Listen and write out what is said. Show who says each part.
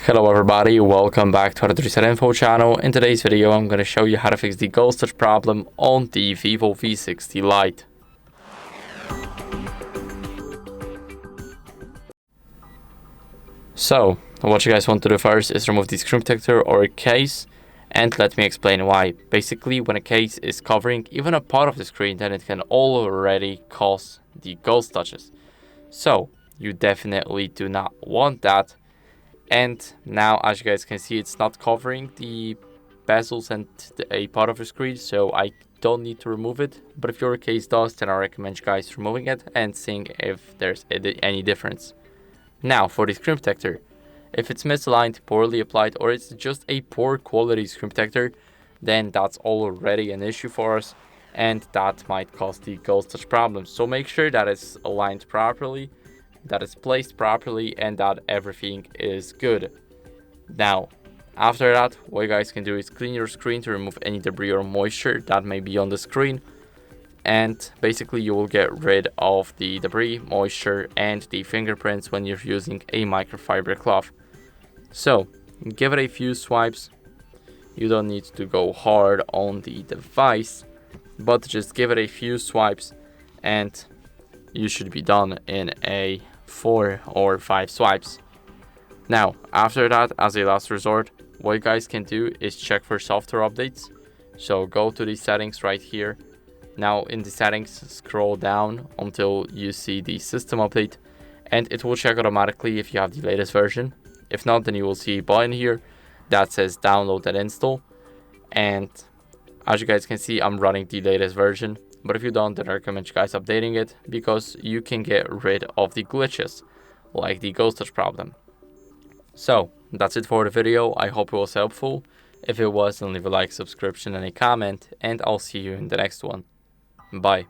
Speaker 1: Hello everybody, welcome back to HardReset.Info channel. In today's video I'm going to show you how to fix the ghost touch problem on the VIVO V60 Lite. So what you guys want to do first is remove the screen protector or case, and let me explain why. Basically, when a case is covering even a part of the screen, then it can already cause the ghost touches. So you definitely do not want that. And now, as you guys can see, it's not covering the bezels and a part of the screen, so I don't need to remove it. But if your case does, then I recommend you guys removing it and seeing if there's any difference. Now, for the screen protector, if it's misaligned, poorly applied, or it's just a poor quality screen protector, then that's already an issue for us, and that might cause the ghost touch problem. So make sure that it's aligned properly, that it's placed properly, and that everything is good. Now, after that, what you guys can do is clean your screen to remove any debris or moisture that may be on the screen, and basically you will get rid of the debris, moisture, and the fingerprints when you're using a microfiber cloth. So give it a few swipes. You don't need to go hard on the device, but just give it a few swipes and you should be done in a 4 or 5 swipes. Now, after that, as a last resort, what you guys can do is check for software updates. So go to the settings right here. Now in the settings, scroll down until you see the system update, and it will check automatically if you have the latest version. If not, then you will see a button here that says download and install. And as you guys can see, I'm running the latest version. But if you don't, then I recommend you guys updating it, because you can get rid of the glitches, like the ghost touch problem. So that's it for the video. I hope it was helpful. If it was, then leave a like, subscription, and a comment, and I'll see you in the next one. Bye.